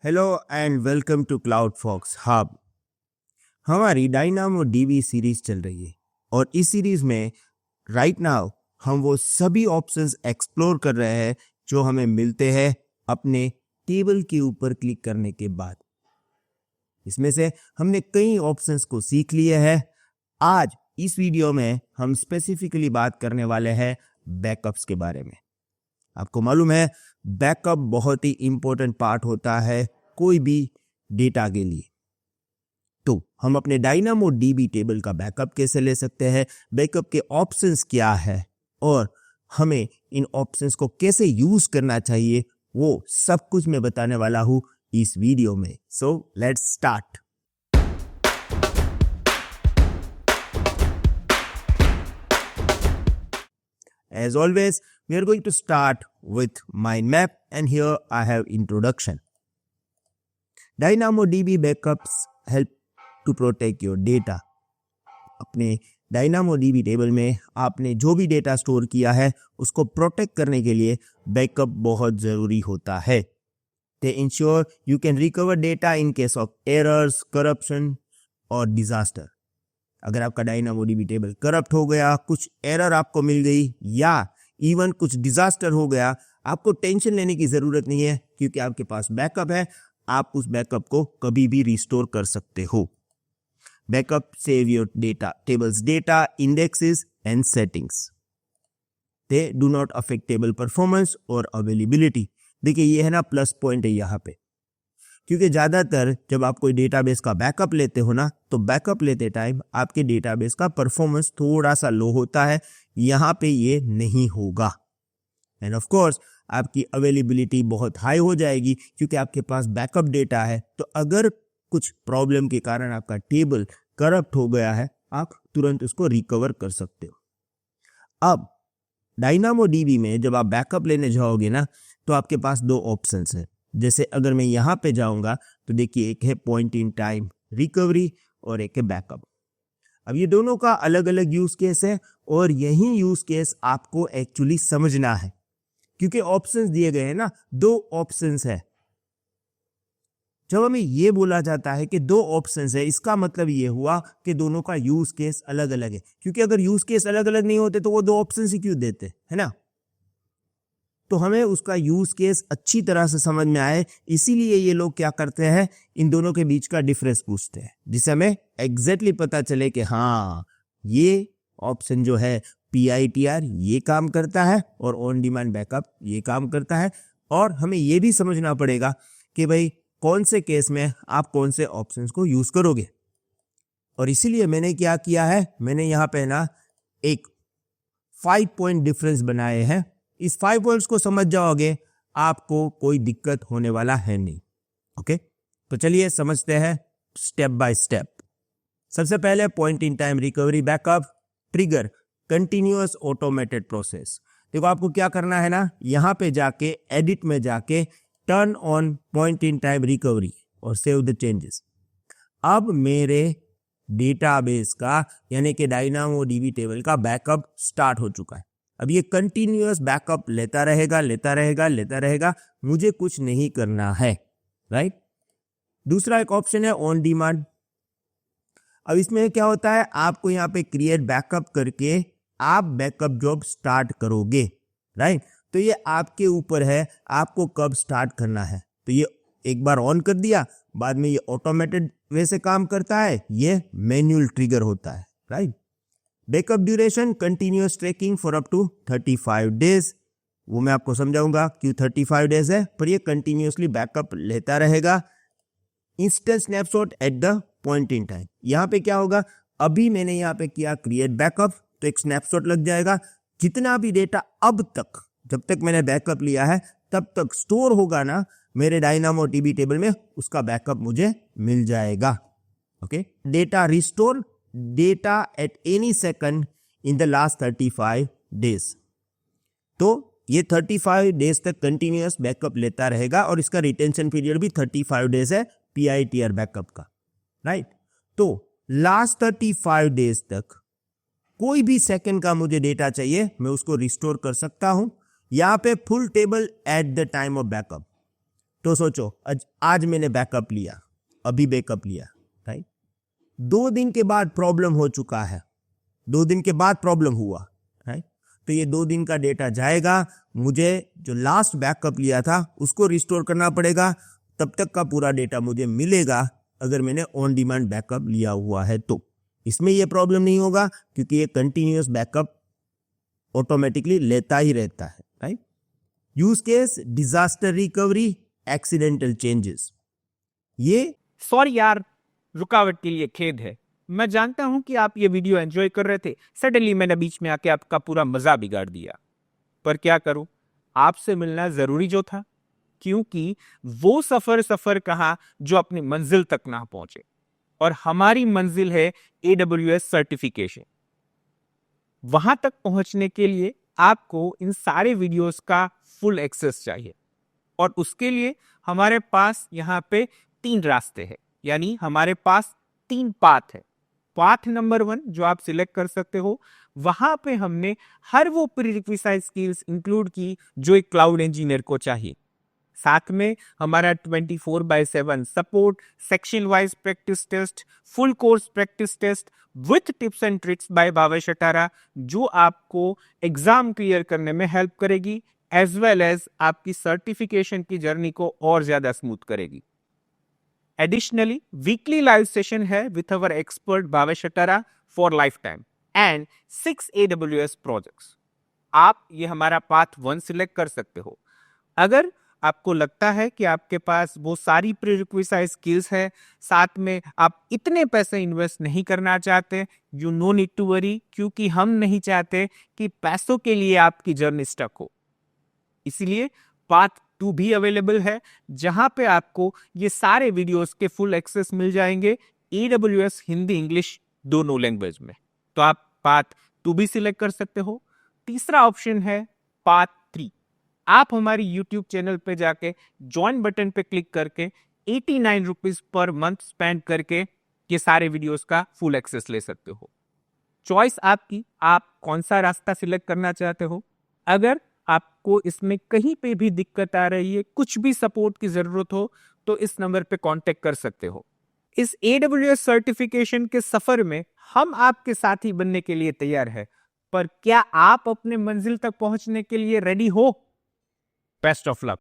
Hello and welcome to CloudFox Hub. हमारी Dynamo DB series चल रही है और इस सीरीज में राइट नाउ हम वो सभी ऑप्शंस एक्सप्लोर कर रहे हैं जो हमें मिलते हैं अपने टेबल के ऊपर क्लिक करने के बाद। इसमें से हमने कई ऑप्शंस को सीख लिए हैं। आज इस वीडियो में हम स्पेसिफिकली बात करने वाले हैं बैकअप्स के बारे में। आपको मालूम है बैकअप बहुत ही इंपॉर्टेंट पार्ट होता है कोई भी डेटा के लिए। तो हम अपने डायनामो डीबी टेबल का बैकअप कैसे ले सकते हैं, बैकअप के ऑप्शंस क्या है और हमें इन ऑप्शंस को कैसे यूज करना चाहिए, वो सब कुछ मैं बताने वाला हूं इस वीडियो में। So let's start. As always, we are going to start with mind map and here I have introduction. DynamoDB backups help to protect your data. अपने DynamoDB टेबल में आपने जो भी डेटा स्टोर किया है उसको प्रोटेक्ट करने के लिए बैकअप बहुत ज़रूरी होता है। They ensure you can recover data in case of errors, corruption और disaster. अगर आपका DynamoDB टेबल करप्ट हो गया, कुछ एरर आपको मिल गई या इवन कुछ डिजास्टर हो गया, आपको टेंशन लेने की जरूरत नहीं है क्योंकि आपके पास बैकअप है। आप उस बैकअप को कभी भी रिस्टोर कर सकते हो। Backup save your data, tables data, indexes and settings. They do not affect table performance और अवेलेबिलिटी। देखिए ये है ना प्लस पॉइंट है यहाँ पे, क्योंकि ज़्यादातर जब आप कोई डेटाबेस का बैकअप लेते हो ना तो बैकअप लेते टाइम आपके डेटाबेस का परफॉर्मेंस थोड़ा सा लो होता है। यहाँ पे ये नहीं होगा एंड ऑफ कोर्स आपकी अवेलेबिलिटी बहुत हाई हो जाएगी क्योंकि आपके पास बैकअप डेटा है। तो अगर कुछ प्रॉब्लम के कारण आपका टेबल करप्ट हो गया है, आप तुरंत उसको रिकवर कर सकते हो। अब डायनामोडीबी में जब आप बैकअप लेने जाओगे ना तो आपके पास दो ऑप्शंस हैं। जैसे अगर मैं यहाँ पे जाऊंगा तो देखिए एक है पॉइंट इन टाइम रिकवरी और एक है बैकअप। अब ये दोनों का अलग अलग यूज केस है और यही यूज केस आपको एक्चुअली समझना है क्योंकि ऑप्शंस दिए गए हैं ना, दो ऑप्शंस है। जब हमें ये बोला जाता है कि दो ऑप्शंस है, इसका मतलब ये हुआ कि दोनों का यूज केस अलग अलग है। क्योंकि अगर यूज केस अलग अलग नहीं होते तो वो दो ऑप्शंस ही क्यों देते, है ना। तो हमें उसका यूज केस अच्छी तरह से समझ में आए, इसीलिए ये लोग क्या करते हैं, इन दोनों के बीच का डिफरेंस पूछते हैं जिससे हमें एग्जैक्टली पता चले कि हाँ ये ऑप्शन जो है PITR ये काम करता है और ऑन डिमांड बैकअप ये काम करता है। और हमें ये भी समझना पड़ेगा कि भाई कौन से केस में आप कौन से ऑप्शंस को यूज करोगे। और इसीलिए मैंने क्या किया है, मैंने यहाँ पे ना एक 5 पॉइंट डिफरेंस बनाए हैं। इस 5 पॉइंट्स को समझ जाओगे आपको कोई दिक्कत होने वाला है नहीं। ओके, तो चलिए समझते हैं स्टेप बाय स्टेप। सबसे पहले point in time recovery backup trigger continuous automated process. देखो आपको क्या करना है ना, यहाँ पे जाके एडिट में जाके turn on point in time recovery और सेव द चेंजेस। अब मेरे डेटाबेस का यानी कि डायनामोडीबी टेबल का बैकअप स्टार्ट हो चुका है। अब ये कंटिन्यूअस बैकअप लेता रहेगा, मुझे कुछ नहीं करना है, राइट। दूसरा एक ऑप्शन है ऑन डिमांड। अब इसमें क्या होता है, आपको यहाँ पे क्रिएट बैकअप करके आप बैकअप जॉब स्टार्ट करोगे, राइट। तो ये आपके ऊपर है आपको कब स्टार्ट करना है। तो ये एक बार ऑन कर दिया, बाद में ये ऑटोमेटेड वे से काम करता है, ये मैन्युअल ट्रिगर होता है, right. Backup duration continuous tracking for up to 35 days. वो मैं आपको समझाऊंगा क्यों 35 डेज है, पर ये कंटिन्यूअसली बैकअप लेता रहेगा। Instant snapshot at the point in time. यहाँ पे क्या होगा, अभी मैंने यहाँ पे किया क्रिएट बैकअप तो एक स्नैपशॉट लग जाएगा। जितना भी डेटा अब तक जब तक मैंने बैकअप लिया है तब तक स्टोर होगा ना मेरे डायनामोडीबी टेबल में, उसका बैकअप मुझे मिल जाएगा। Okay, data restore data at any second in the last 35 days. तो ये 35 डेज तक कंटिन्यूअस बैकअप लेता रहेगा और इसका रिटेंशन पीरियड भी 35 डेज है PITR बैकअप का, राइट। तो लास्ट 35 डेज तक कोई भी सेकंड का मुझे डेटा चाहिए मैं उसको रिस्टोर कर सकता हूं। यहाँ पे full table at the time of backup. तो सोचो आज मैंने बैकअप लिया, अभी बैकअप लिया, राइट। 2 दिन के बाद प्रॉब्लम हो चुका है, 2 दिन के बाद प्रॉब्लम हुआ, राइट। तो ये 2 दिन का डेटा जाएगा, मुझे जो लास्ट बैकअप लिया था उसको रिस्टोर करना पड़ेगा, तब तक का पूरा डेटा मुझे मिलेगा अगर मैंने ऑन डिमांड बैकअप लिया हुआ है तो। इसमें ये प्रॉब्लम नहीं होगा क्योंकि ये कंटिन्यूअस बैकअप ऑटोमेटिकली लेता ही रहता है, right. Use case disaster recovery, accidental changes. ये सॉरी यार, रुकावट के लिए खेद है। मैं जानता हूं कि आप ये वीडियो एंजॉय कर रहे थे, सडनली मैंने बीच में आके आपका पूरा मजा बिगाड़ दिया। पर क्या करूं, आपसे मिलना जरूरी जो था, क्योंकि वो सफर कहा जो अपनी मंजिल तक ना पहुंचे, और हमारी मंजिल है AWS सर्टिफिकेशन। वहां तक पहुंचने के लिए आपको इन सारे वीडियोस का फुल एक्सेस चाहिए, और उसके लिए हमारे पास यहाँ पे 3 रास्ते हैं, यानी हमारे पास 3 पाथ है। पाथ नंबर 1 जो आप सिलेक्ट कर सकते हो, वहां पे हमने हर वो प्रीरिक्विजिट स्किल्स इंक्लूड की जो एक क्लाउड इंजीनियर को चाहिए। साथ में हमारा 24/7 support, section wise practice test, full course practice test with tips and tricks by Bhavesh Atara, जो आपको एग्जाम क्लियर करने में हेल्प करेगी, एज वेल एज आपकी सर्टिफिकेशन की जर्नी को और ज्यादा स्मूथ करेगी। एडिशनली वीकली लाइव सेशन है with our expert Bhavesh Atara for lifetime and 6 AWS projects. आप ये हमारा पाथ 1 सिलेक्ट कर सकते हो। अगर आपको लगता है कि आपके पास वो सारी प्रीरिक्विजिट स्किल्स है, साथ में आप इतने पैसे इन्वेस्ट नहीं करना चाहते, you no need to worry, क्योंकि हम नहीं चाहते कि पैसों के लिए आपकी जर्नी स्टक हो। इसलिए पाथ 2 भी अवेलेबल है, जहां पे आपको ये सारे वीडियोस के फुल एक्सेस मिल जाएंगे, AWS हिंदी इंग्लिश दोनों लैंग्वेज में। तो आप पाथ 2 भी सिलेक्ट कर सकते हो। तीसरा ऑप्शन है पाथ 3। आप हमारी YouTube चैनल पे जाके ज्वाइन बटन पे क्लिक करके 89 रुपीज पर मंथ स्पेंड करके ये सारे वीडियोस का फुल एक्सेस ले सकते हो। चॉइस आपकी, आप कौन सा रास्ता सिलेक्ट करना चाहते हो। अगर आपको इसमें कहीं पे भी दिक्कत आ रही है, कुछ भी सपोर्ट की जरूरत हो, तो इस नंबर पे कांटेक्ट कर सकते हो। इस AWS सर्टिफिकेशन के सफर में हम आपके साथी बनने के लिए तैयार है, पर क्या आप अपने मंजिल तक पहुंचने के लिए रेडी हो? Best of luck.